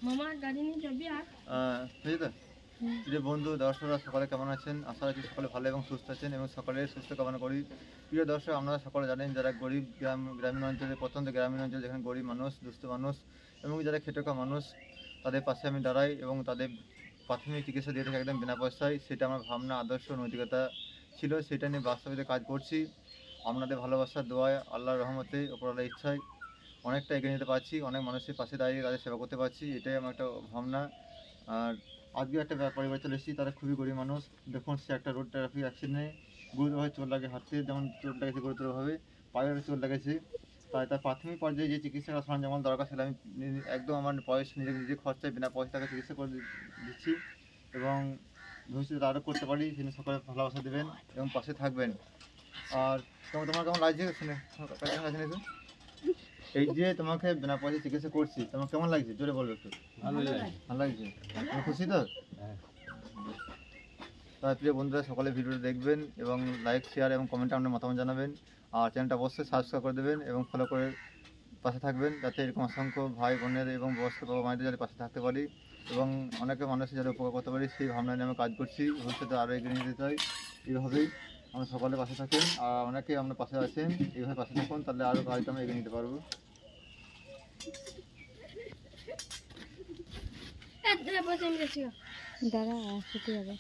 মামা গাড়ি নিয়ে যাবি আর বুঝলি তো? প্রিয় বন্ধু দর্শকরা সকলে কেমন আছেন? আশা রাখি সকলে ভালো এবং সুস্থ আছেন এবং সকলের সুস্থ কামনা করি। প্রিয় দর্শক, আপনারা সকলে জানেন যারা গরিব গ্রামীণ অঞ্চলে, প্রত্যন্ত গ্রামীণ অঞ্চলে যেখানে গরিব মানুষ, দুস্থ মানুষ এবং যারা খেটে খাওয়া মানুষ, তাদের পাশে আমি দাঁড়াই এবং তাদের প্রাথমিক চিকিৎসা দিয়ে থাকি একদম বিনা পয়সায়। সেটা আমার ভাবনা, আদর্শ, নৈতিকতা ছিল। সেটা নিয়ে বাস্তবে কাজ করছি। আপনাদের ভালোবাসার দোয়ায়, আল্লাহর রহমতে, ওপরওয়ালার ইচ্ছায় অনেকটা এগিয়ে নিতে পারছি, অনেক মানুষের পাশে দাঁড়িয়ে তাদের সেবা করতে পারছি। এটাই আমার একটা ভাবনা। আর আজকে একটা পরিবার চলে এসেছি, তারা খুবই গরিব মানুষ। দেখুন, সে একটা রোড ট্রাফিক অ্যাক্সিডেন্টে গুরুতরভাবে চোট লাগে, হাতে যেমন চোট লেগেছে গুরুতরভাবে, পায়ের চোট লেগেছে। তাই তার প্রাথমিক পর্যায়ে যে চিকিৎসা সরঞ্জাম দরকার ছিল আমি একদম আমার পয়সা নিজে খরচায় বিনা পয়সা টাকা চিকিৎসা করে দিচ্ছি এবং ভবিষ্যতে আরও করতে পারি। সেদিন সকলে ভালোবাসা দেবেন এবং পাশে থাকবেন। আর তোমার কেমন লাগছে শুনে? এই যে তোমাকে বিনা পয়সা চিকিৎসা করছি, তোমার কেমন লাগছে? জোরে বলবে একটু। ভালো লাগছে? তুমি খুশি তো? তাই প্রিয় বন্ধুরা, সকলে ভিডিওটা দেখবেন এবং লাইক, শেয়ার এবং কমেন্টে আপনার মতামত জানাবেন। আর চ্যানেলটা অবশ্যই সাবস্ক্রাইব করে দেবেন এবং ফলো করে পাশে থাকবেন, যাতে এরকম অসংখ্য ভাই বোনের এবং বয়স্ক বাবা মায়েদের যাতে পাশে থাকতে পারি এবং অনেকে মানুষের যাতে উপকার করতে পারি, সেই ভাবনা নিয়ে আমি কাজ করছি। ভবিষ্যতে আরও এগিয়ে নিয়ে যেতে চাই। এইভাবেই আমরা সকলে পাশে থাকেন আর অনেকেই আপনার পাশে আছেন। এইভাবে পাশে থাকুন, তাহলে আরও কাজটা আমি এগিয়ে নিতে পারবো। দাঁড়া ছুটি হবে।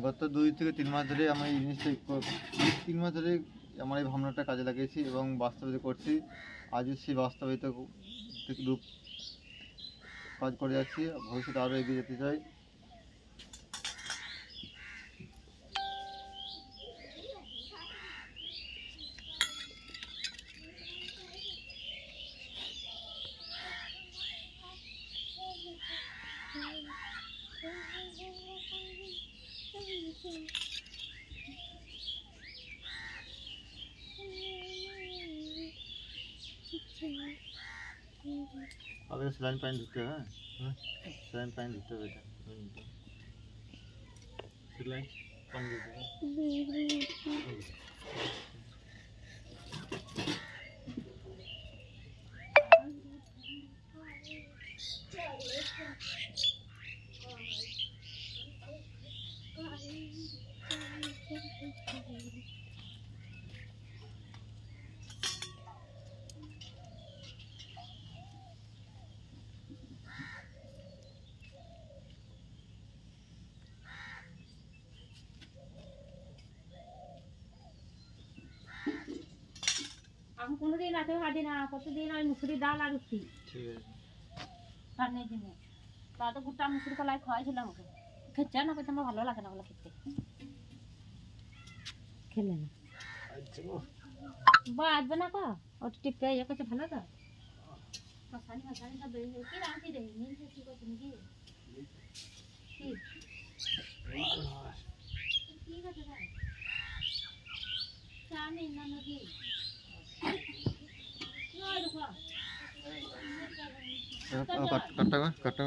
গত 2 থেকে 3 মাস ধরে আমি এই জিনিসটা 3 মাস ধরে আমার এই ভাবনাটা কাজে লাগিয়েছি এবং বাস্তবিত করছি। আজও সেই বাস্তবিত রূপ কাজ করে যাচ্ছি। ভবিষ্যতে আরও এগিয়ে যেতে চাই। अब स्लाइन पानी ढुकते हैं, स्लाइन पानी ढुकते हैं बेटा, स्लाइन पानी ढुकते हैं। আমি কোনোদিন রাতে ভাজি না, প্রতিদিন ওই মুসুরি ডাল আর রুটি। ঠিক আছে, রান্নার জন্য তা তো গোটা মুসুরি কলাই খাওয়াইছিলাম ওকে। খেচ্ছে না, কিন্তু আমার ভালো লাগে না ওগুলো খেতে। খেলে না বাজবে না কো ওটা টিপে ইয়ে করছে ভালো তো। মশানি মশানি সব বেরিয়ে কি রাঁধি রে নীল কি করছে নাকি ঠিক আছে ভাই চানি না নাকি কাটটা